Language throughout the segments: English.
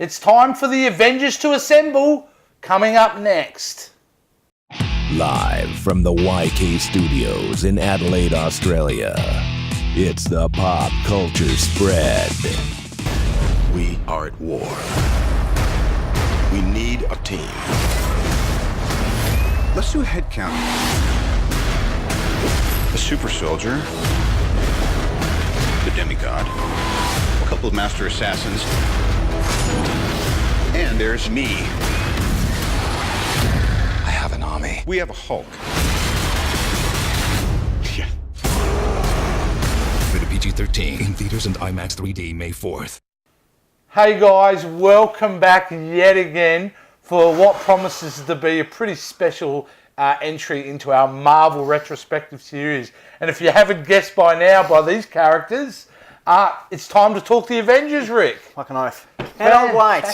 It's time for the Avengers to assemble, coming up next. Live from the YK Studios in Adelaide, Australia, it's the Pop Culture Spread. We are at war. We need a team. Let's do a head count. A super soldier, the demigod, a couple of master assassins, and there's me. I have an army. We have a Hulk. Yeah. Rated PG-13 in theaters and IMAX 3D May 4th. Hey guys, welcome back yet again for what promises to be a pretty special entry into our Marvel Retrospective series. And if you haven't guessed by now by these characters, it's time to talk the Avengers, Rick. Fucking oath. Cannot wait.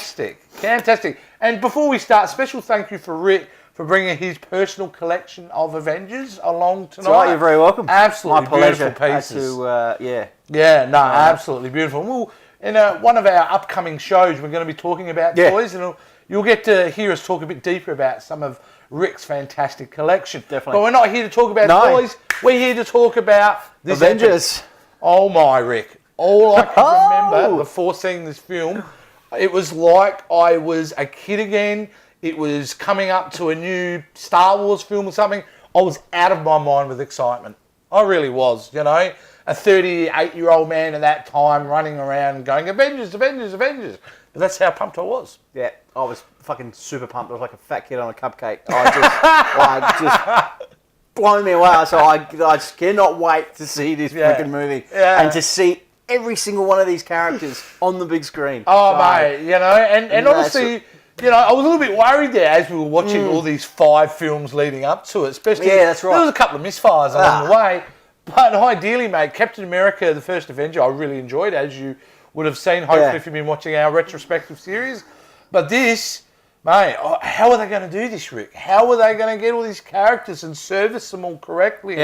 Fantastic. And before we start, special thank you for Rick for bringing his personal collection of Avengers along tonight. That's right, you're very welcome. Absolutely my pleasure. beautiful pieces. Absolutely beautiful. Well, in one of our upcoming shows, we're going to be talking about toys, and you'll get to hear us talk a bit deeper about some of Rick's fantastic collection. Definitely. But we're not here to talk about toys. We're here to talk about this Avengers. Oh my, Rick. All I can remember before seeing this film, it was like I was a kid again. It was coming up to a new Star Wars film or something. I was out of my mind with excitement. I really was, you know. A 38-year-old man at that time running around going, Avengers, Avengers, Avengers. But that's how pumped I was. Yeah, I was fucking super pumped. I was like a fat kid on a cupcake. I just blown me away. So I just cannot wait to see this freaking movie and to see every single one of these characters on the big screen. Oh, mate, you know, and honestly, you know, I was a little bit worried there as we were watching all these 5 films leading up to it. Especially, that's right. There was a couple of misfires along the way. But ideally, mate, Captain America, the First Avenger, I really enjoyed, as you would have seen, hopefully, if you've been watching our retrospective series. But this, mate, how are they going to do this, Rick? How are they going to get all these characters and service them all correctly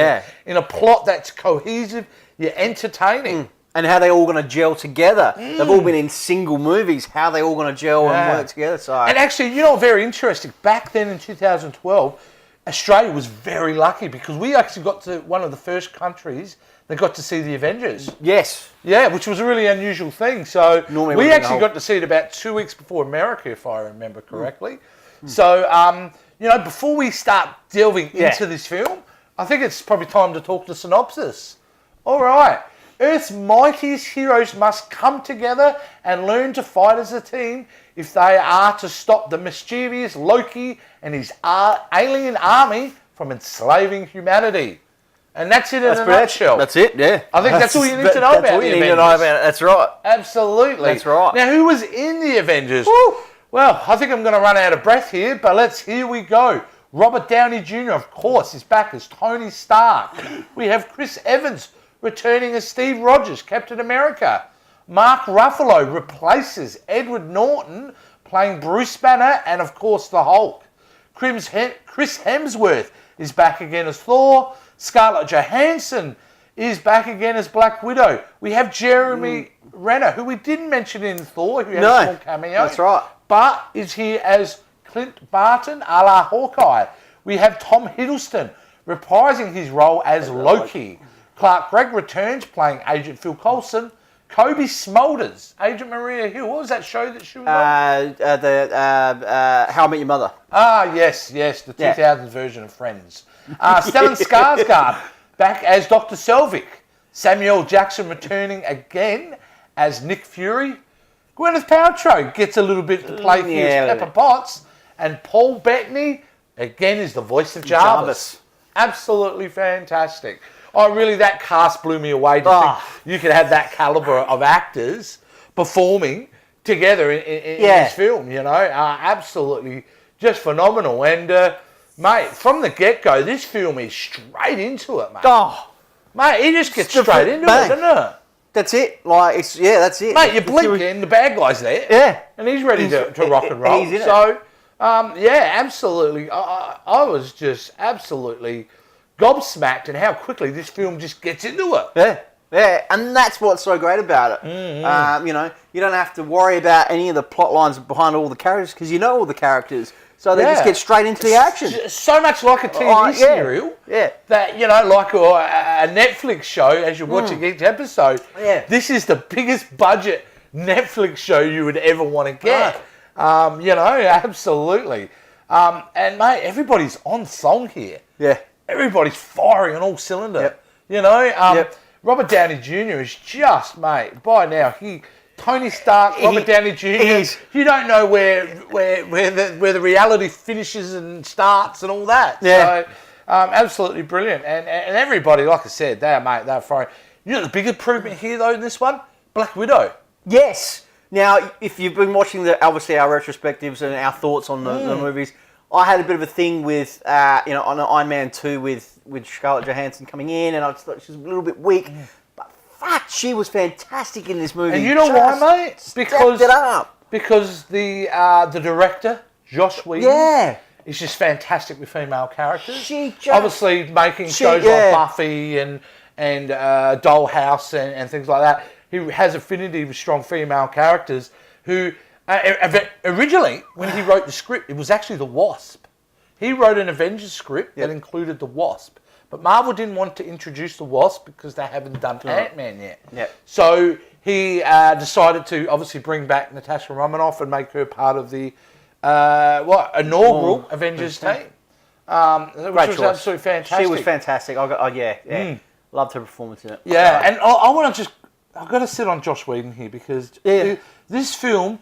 in a plot that's cohesive, yet entertaining? And how they all going to gel together. They've all been in single movies. How they all going to gel and work together. So. And actually, you know, very interesting. Back then in 2012, Australia was very lucky because we actually got to one of the first countries that got to see the Avengers. Yes. Yeah, which was a really unusual thing. So normally we actually got to see it about 2 weeks before America, if I remember correctly. So, you know, before we start delving into this film, I think it's probably time to talk the synopsis. All right. Earth's mightiest heroes must come together and learn to fight as a team if they are to stop the mischievous Loki and his alien army from enslaving humanity. And that's it in a nutshell. That's it, yeah. I think that's all you need to know about the Avengers. That's all you need to know about it. That's right. Absolutely. That's right. Now, who was in the Avengers? Woo! Well, I think I'm going to run out of breath here, but here we go. Robert Downey Jr., of course, is back as Tony Stark. We have Chris Evans returning as Steve Rogers, Captain America. Mark Ruffalo replaces Edward Norton, playing Bruce Banner and, of course, the Hulk. Chris Hemsworth is back again as Thor. Scarlett Johansson is back again as Black Widow. We have Jeremy Renner, who we didn't mention in Thor, who had a small cameo. That's right. But is here as Clint Barton, a la Hawkeye. We have Tom Hiddleston reprising his role as Loki. Clark Gregg returns, playing Agent Phil Coulson. Kobe Smulders, Agent Maria Hill. What was that show that she was on? How I Met Your Mother. Yes, the 2000s version of Friends. Stellan Skarsgård, back as Dr. Selvig. Samuel Jackson returning again as Nick Fury. Gwyneth Paltrow gets a little bit to play here as Pepper Potts. And Paul Bettany, again, is the voice of Jarvis. Absolutely fantastic. Oh, really, that cast blew me away to think you could have that caliber of actors performing together in this film, you know. Absolutely just phenomenal. And, mate, from the get-go, this film is straight into it, mate. Mate, he just gets straight into it, doesn't it? That's it. Like, that's it. Mate, you blink and the bad guy's there. Yeah. And he's ready to rock and roll. He's in it. Absolutely. I was just absolutely gobsmacked and how quickly this film just gets into it. Yeah. Yeah, and that's what's so great about it. You know, you don't have to worry about any of the plot lines behind all the characters because you know all the characters. So they just get straight into the action. So much like a TV serial. Yeah. That, you know, like a Netflix show, as you're watching each episode. Yeah. This is the biggest budget Netflix show you would ever want to get. You know, absolutely. And, mate, everybody's on song here. Yeah. Everybody's firing on all cylinder. Yep. You know, Robert Downey Jr. is just, mate, by now, Tony Stark, Robert Downey Jr. You don't know where the reality finishes and starts and all that. Yeah. So, absolutely brilliant. And everybody, like I said, they're firing. You know the big improvement here, though, in this one? Black Widow. Yes. Now, if you've been watching obviously our retrospectives and our thoughts on the movies, I had a bit of a thing with, you know, on Iron Man 2 with Scarlett Johansson coming in, and I just thought she was a little bit weak. But fuck, she was fantastic in this movie. And you know why, mate? Because the director, Joss Whedon, is just fantastic with female characters. Obviously making shows like Buffy and Dollhouse and things like that. He has affinity with strong female characters who, originally, when he wrote the script, it was actually the Wasp. He wrote an Avengers script that included the Wasp. But Marvel didn't want to introduce the Wasp because they haven't done Ant-Man yet. Yep. So he decided to obviously bring back Natasha Romanoff and make her part of the inaugural Avengers team. Which was absolutely fantastic. She was fantastic. Loved her performance in it. Yeah, and I want to I've got to sit on Joss Whedon here because this film,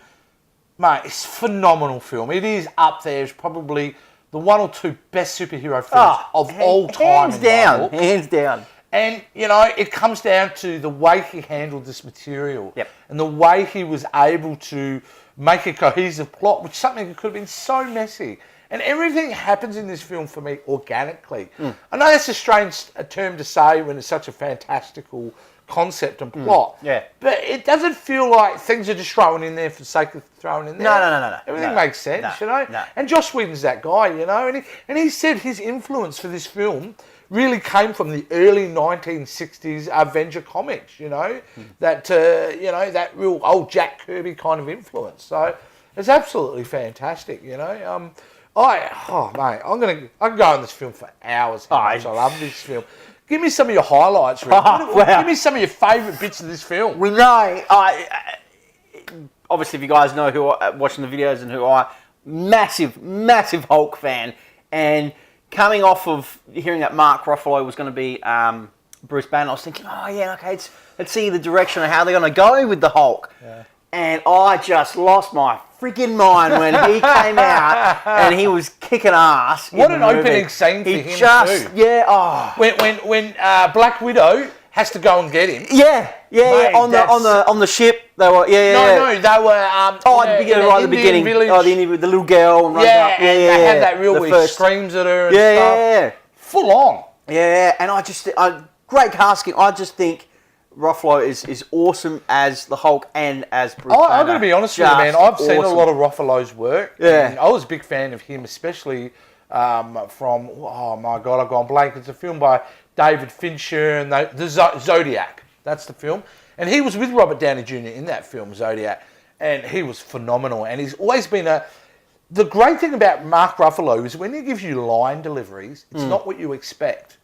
mate, it's a phenomenal film. It is up there. It's probably the one or two best superhero films of all time. Hands down. And, you know, it comes down to the way he handled this material and the way he was able to make a cohesive plot, which is something that could have been so messy. And everything happens in this film for me organically. I know that's a strange term to say when it's such a fantastical concept and plot. But it doesn't feel like things are just thrown in there for the sake of throwing in there. No. Everything makes sense, you know? And Joss Whedon's that guy, you know? And he said his influence for this film really came from the early 1960s Avenger comics, you know? That, you know, that real old Jack Kirby kind of influence. So it's absolutely fantastic, you know? Mate, I can go on this film for hours. I love this film. Give me some of your highlights, Rick. Give me some of your favourite bits of this film. Well, no, obviously, if you guys know who watching the videos and who massive Hulk fan, and coming off of hearing that Mark Ruffalo was going to be Bruce Banner, I was thinking, let's see the direction of how they're going to go with the Hulk. And I just lost my freaking mind when he came out and he was kicking ass. What an opening scene for him too. Yeah. When Black Widow has to go and get him. Mate, on the ship. They were they were at the beginning. Village. Oh, the Indian with the little girl and runs up. They had that real where he screams at her and stuff. Yeah. Full on. Yeah, and great casting. I just think Ruffalo is awesome as the Hulk and as Bruce Banner. I've got to be honest with you, man. I've seen a lot of Ruffalo's work. And I was a big fan of him, especially from, oh my God, I've gone blank. It's a film by David Fincher and the Zodiac. That's the film. And he was with Robert Downey Jr. in that film, Zodiac. And he was phenomenal. And he's always been the great thing about Mark Ruffalo is when he gives you line deliveries, it's not what you expect.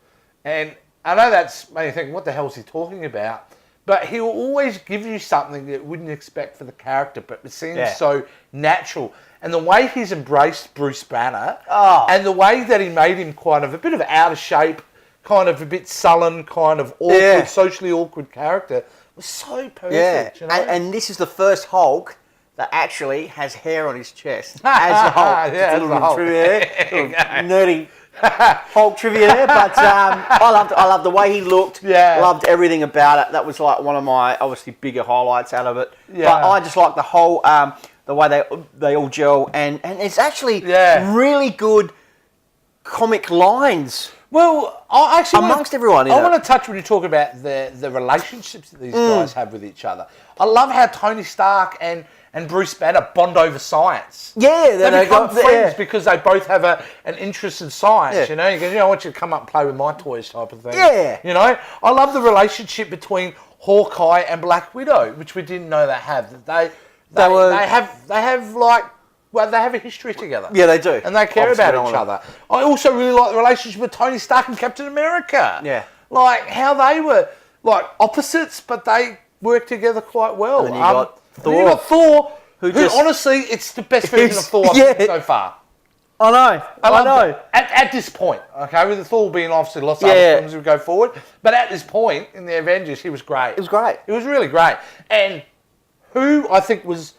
And I know that's made you think, what the hell is he talking about? But he'll always give you something that you wouldn't expect for the character, but it seems so natural. And the way he's embraced Bruce Banner, and the way that he made him kind of a bit of out of shape, kind of a bit sullen, kind of awkward, socially awkward character, was so perfect. You know? And this is the first Hulk that actually has hair on his chest as the Hulk. As the Hulk. Nerdy Hulk trivia there, but I loved the way he looked. Loved everything about it. That was like one of my obviously bigger highlights out of it. But I just like the whole the way they all gel, and it's actually really good comic lines. Well, I actually amongst everyone. I want to touch when you talk about the relationships that these guys have with each other. I love how Tony Stark and Bruce Banner bond over science. Yeah, they become friends because they both have an interest in science. Yeah. You know, you go, I want you to come up and play with my toys, type of thing. Yeah. You know, I love the relationship between Hawkeye and Black Widow, which we didn't know they have. They have a history together. Yeah, they do. And they care about each other. I also really like the relationship with Tony Stark and Captain America. Yeah. Like how they were like opposites, but they worked together quite well. And then you got Thor. And you got Thor, who honestly, it's the best version of Thor I've seen so far. I know. I know. At this point, okay, with the Thor being obviously lots of other films as we go forward, but at this point in the Avengers, he was great. It was great. It was really great. And who I think was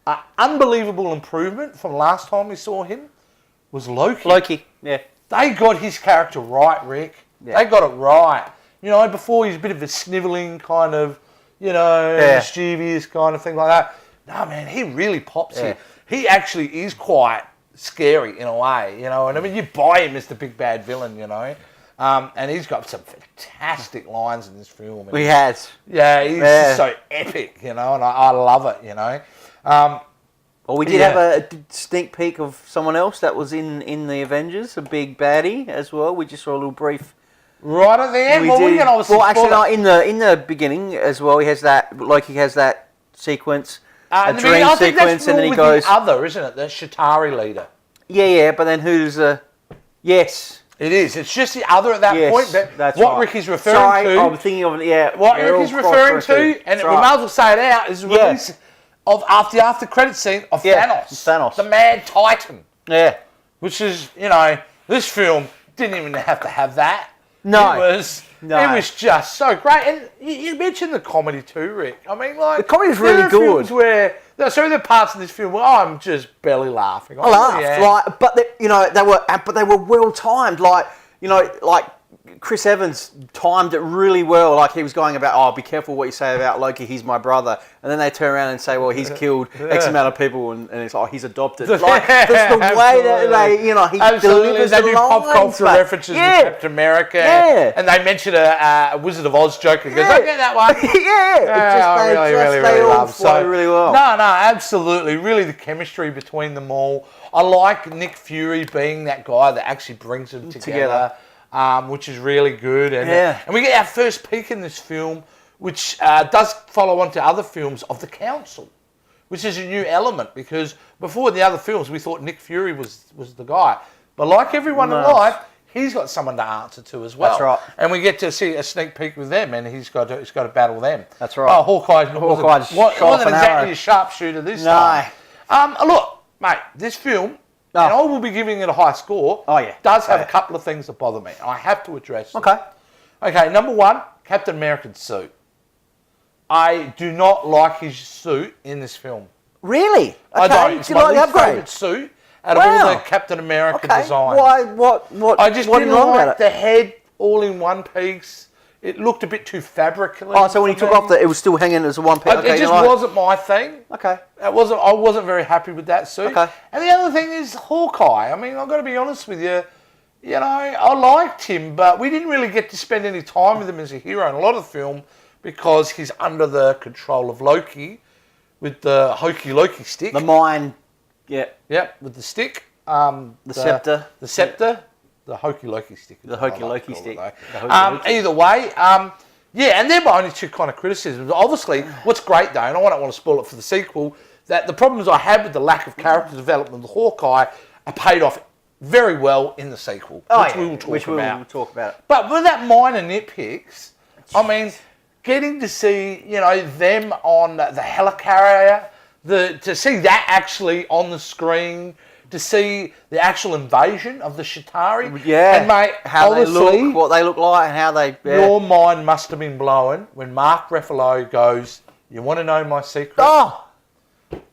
an unbelievable improvement from last time we saw him was Loki. Loki, yeah. They got his character right, Rick. Yeah. They got it right. You know, before he's a bit of a snivelling kind of, mischievous kind of thing like that. No, man, he really pops here. He actually is quite scary in a way, you know. And I mean, you buy him as the big bad villain, you know. And he's got some fantastic lines in this film. He has. Yeah, he's just so epic, you know, and I love it, you know. Well, we did have a sneak peek of someone else that was in the Avengers, a big baddie as well. We just saw a little brief. Right at the end, we can obviously. Well, actually, no, in the beginning as well. He has that. Loki has that sequence, a dream sequence, and then he goes. The other, isn't it? The Shatari leader. Yeah, but then who's Yes. It is. It's just the other at that point. That's what right. Rick is referring to. I'm thinking of it. What Rick is referring to, and we might as well say it out, is the release of after credit scene of Thanos, the Mad Titan. Yeah. Which is, this film didn't even have to have that. No. It was just so great. And you mentioned the comedy too, Rick. I mean, like, the comedy's really good. There are parts of this film where I'm just belly laughing. I laughed, but they were well timed. Like Chris Evans timed it really well. Like he was going about, be careful what you say about Loki. He's my brother. And then they turn around and say, well, he's killed X amount of people, and it's like he's adopted. Like that's the way that he delivers they the do pop lines, culture references with Captain America, and they mention a Wizard of Oz joke and goes, I get that one. They all flow really well. No, absolutely. Really, the chemistry between them all. I like Nick Fury being that guy that actually brings them together. Which is really good. And we get our first peek in this film, which does follow on to other films of the Council, which is a new element, because before the other films we thought Nick Fury was the guy. But like everyone in life, he's got someone to answer to as well. That's right. And we get to see a sneak peek with them, and he's got to battle them. That's right. Oh, Hawkeye's wasn't exactly a sharpshooter this time. Look, mate, this film... And I will be giving it a high score. Oh, yeah. Does have a couple of things that bother me. I have to address them. Okay, number one, Captain America's suit. I do not like his suit in this film. Really? Okay. I don't. It's my least favourite suit out of all the Captain America designs. Why? What? I just didn't wrong like about the head all in one piece. It looked a bit too fabrically. Oh, so when he took off it was still hanging as a one piece. It just wasn't my thing. Okay. I wasn't very happy with that suit. Okay. And the other thing is Hawkeye. I mean, I've got to be honest with you. I liked him, but we didn't really get to spend any time with him as a hero in a lot of the film because he's under the control of Loki with the hokey Loki stick. The mind. Yeah. Yep, with the stick. The scepter. The scepter. The hokey Loki stick. The hokey Loki stick. Either way, and they're my only two kind of criticisms. Obviously, what's great though, and I don't want to spoil it for the sequel, that the problems I had with the lack of character development of Hawkeye are paid off very well in the sequel, which we will talk about. But with that minor nitpicks, I mean, getting to see them on the helicarrier, to see that actually on the screen. To see the actual invasion of the Shatari. Yeah. And mate, how they look, what they look like, and how they... Yeah. Your mind must have been blown when Mark Ruffalo goes, you want to know my secret? Oh!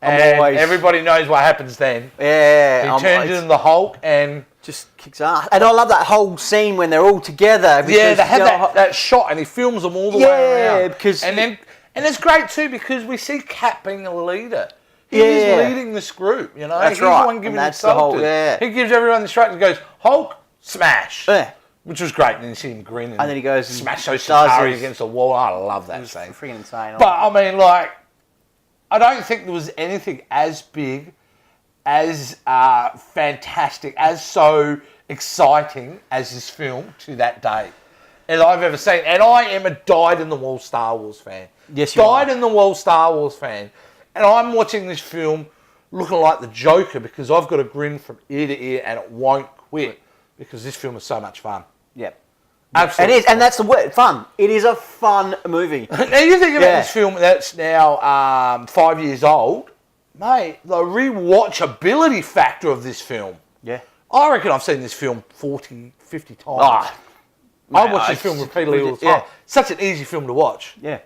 And everybody knows what happens then. Yeah. He turns into the Hulk and... just kicks ass. And I love that whole scene when they're all together. Because, they have that shot and he films them all the way around. Yeah, because... And it's great too because we see Cap being a leader. He's leading this group, That's He's right. the one giving instructions. He gives everyone the instructions. Goes, Hulk, smash. Yeah. Which was great, and then you see him grin and then he goes and smash those does Chitauri his- against the wall. I love that It was scene. freaking insane. But I mean, like, I don't think there was anything as big, as fantastic, as so exciting as this film to that day as I've ever seen. And I am a dyed-in-the-wall Star Wars fan. Yes, you are. Dyed-in-the-wall Star Wars fan. And I'm watching this film looking like the Joker because I've got a grin from ear to ear and it won't quit because this film is so much fun. Yeah. Absolutely. It is, and that's the word, fun. It is a fun movie. Now you think about this film that's now 5 years old, mate, the rewatchability factor of this film. Yeah. I reckon I've seen this film 40, 50 times. Ah, I mate, watch this it's film repeatedly all the time. yeah. Such an easy film to watch. Yeah.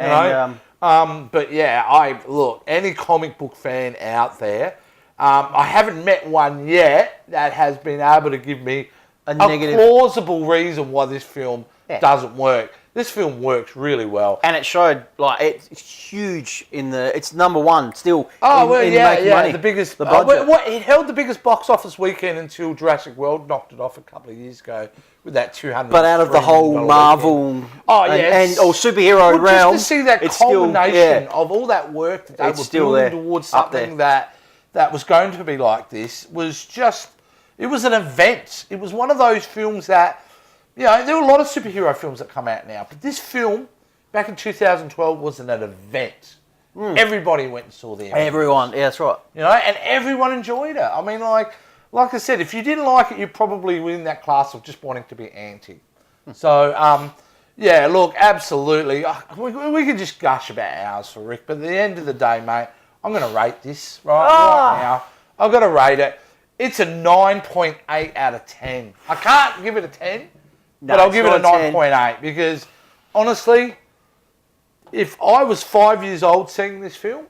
You And, know? But yeah, look, any comic book fan out there, I haven't met one yet that has been able to give me a negative- plausible reason why this film Yeah. doesn't work. This film works really well. and it showed, like, it's huge in the, it's number one still Oh, in, well, in yeah, making yeah, money. the biggest. The budget. It held the biggest box office weekend until Jurassic World knocked it off a couple of years ago with that 200. But out of the whole Marvel and or superhero Well, realm, just to see that it's still, culmination of all that work that they It's were still building there, towards up there. something that was going to be like this was just, it was an event. It was one of those films that, you know, there are a lot of superhero films that come out now, but this film back in 2012 was an event. Everybody went and saw the event. everyone, yeah, that's right. You know, and everyone enjoyed it. I mean, like I said, if you didn't like it, you're probably within that class of just wanting to be anti. So, yeah, look, absolutely. We could just gush about ours for Rick, but at the end of the day, mate, I'm going to rate this right now. I've got to rate it. It's a 9.8 out of 10. I can't give it a 10, but I'll give it a 9.8 because, honestly, if I was 5 years old seeing this film,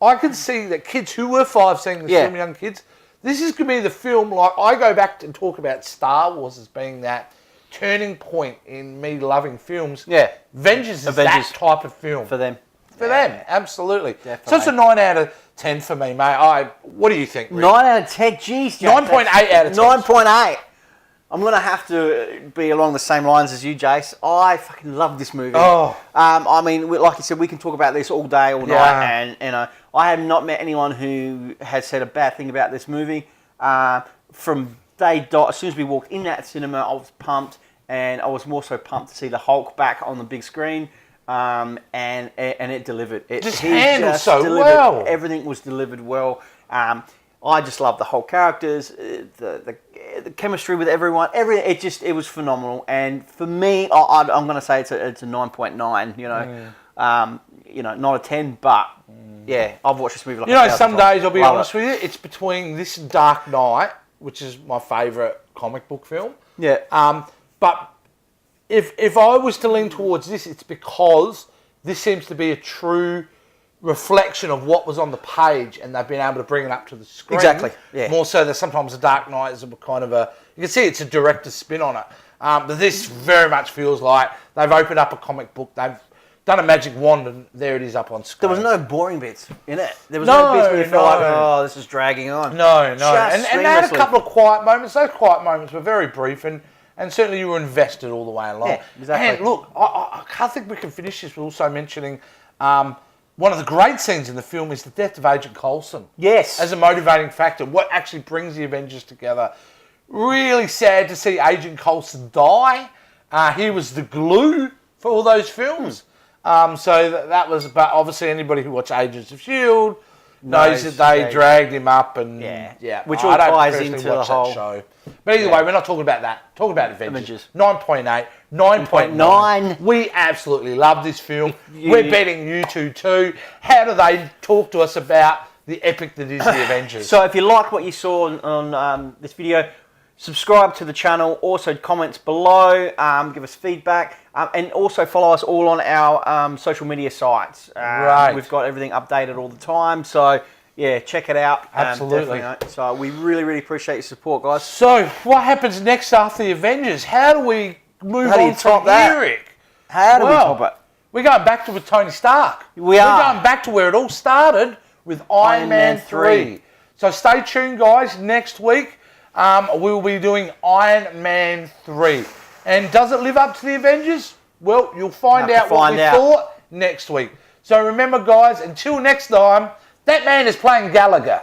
I could see that kids who were 5 seeing this film, young kids, this is going to be the film, like, I go back and talk about Star Wars as being that turning point in me loving films. Yeah. Avengers is that type of film. For them. For them, absolutely. Definitely. So it's a 9 out of 10 for me, mate. What do you think, Rick? 9 out of 10, jeez. 9.8 out of 10. 9.8. I'm going to have to be along the same lines as you, Jace. I fucking love this movie. Oh. I mean, like you said, we can talk about this all day, all Yeah. night, and you know, I have not met anyone who has said a bad thing about this movie. From day dot, as soon as we walked in that cinema, I was pumped, and I was more so pumped to see the Hulk back on the big screen. And it delivered. It Just handled so delivered. well. Everything was delivered well. I just love the whole characters, the chemistry with everyone. Everything. It was phenomenal. And for me, I'm going to say it's a 9.9. You know, not a 10, but yeah, I've watched this movie like You know, 1,000 some times. days, I'll be Love honest it. with you, it's between this and Dark Knight, which is my favourite comic book film. Yeah. But if I was to lean towards this, it's because this seems to be a true reflection of what was on the page, and they've been able to bring it up to the screen. Exactly, yeah. More so than sometimes the Dark Knight is a kind of a, you can see it's a director's spin on it. But this very much feels like they've opened up a comic book, they've done a magic wand, and there it is up on screen. There was no boring bits in it. There was no bits where you felt like, oh, this is dragging on. No. And Just they had a seamlessly. couple of quiet moments. Those quiet moments were very brief, and certainly you were invested all the way along. Yeah, exactly. And look, I can't think we can finish this with also mentioning one of the great scenes in the film is the death of Agent Coulson. Yes. As a motivating factor, what actually brings the Avengers together. Really sad to see Agent Coulson die. He was the glue for all those films. So that was, but obviously anybody who watched Agents of S.H.I.E.L.D. knows that they dragged him up and which I all don't ties personally into the watch that whole show. But either way, we're not talking about that. Talking about Avengers. 9.8, 9.9. 9.9. We absolutely love this film. We're betting you two too. How do they talk to us about the epic that is the Avengers? So if you like what you saw on this video, subscribe to the channel. Also, comments below. Give us feedback. And also follow us all on our social media sites. Right. We've got everything updated all the time. So, yeah, check it out. Absolutely. Definitely. So we really, really appreciate your support, guys. So, what happens next after the Avengers? How do we move How do you on top from that? here, Rick? How do we Well, top it? We're going back to with Tony Stark. We are. We're going back to where it all started with Iron Man 3. So stay tuned, guys. Next week, we'll be doing Iron Man 3. And does it live up to the Avengers? Well, you'll find out what we thought next week. So remember, guys, until next time, that man is playing Gallagher.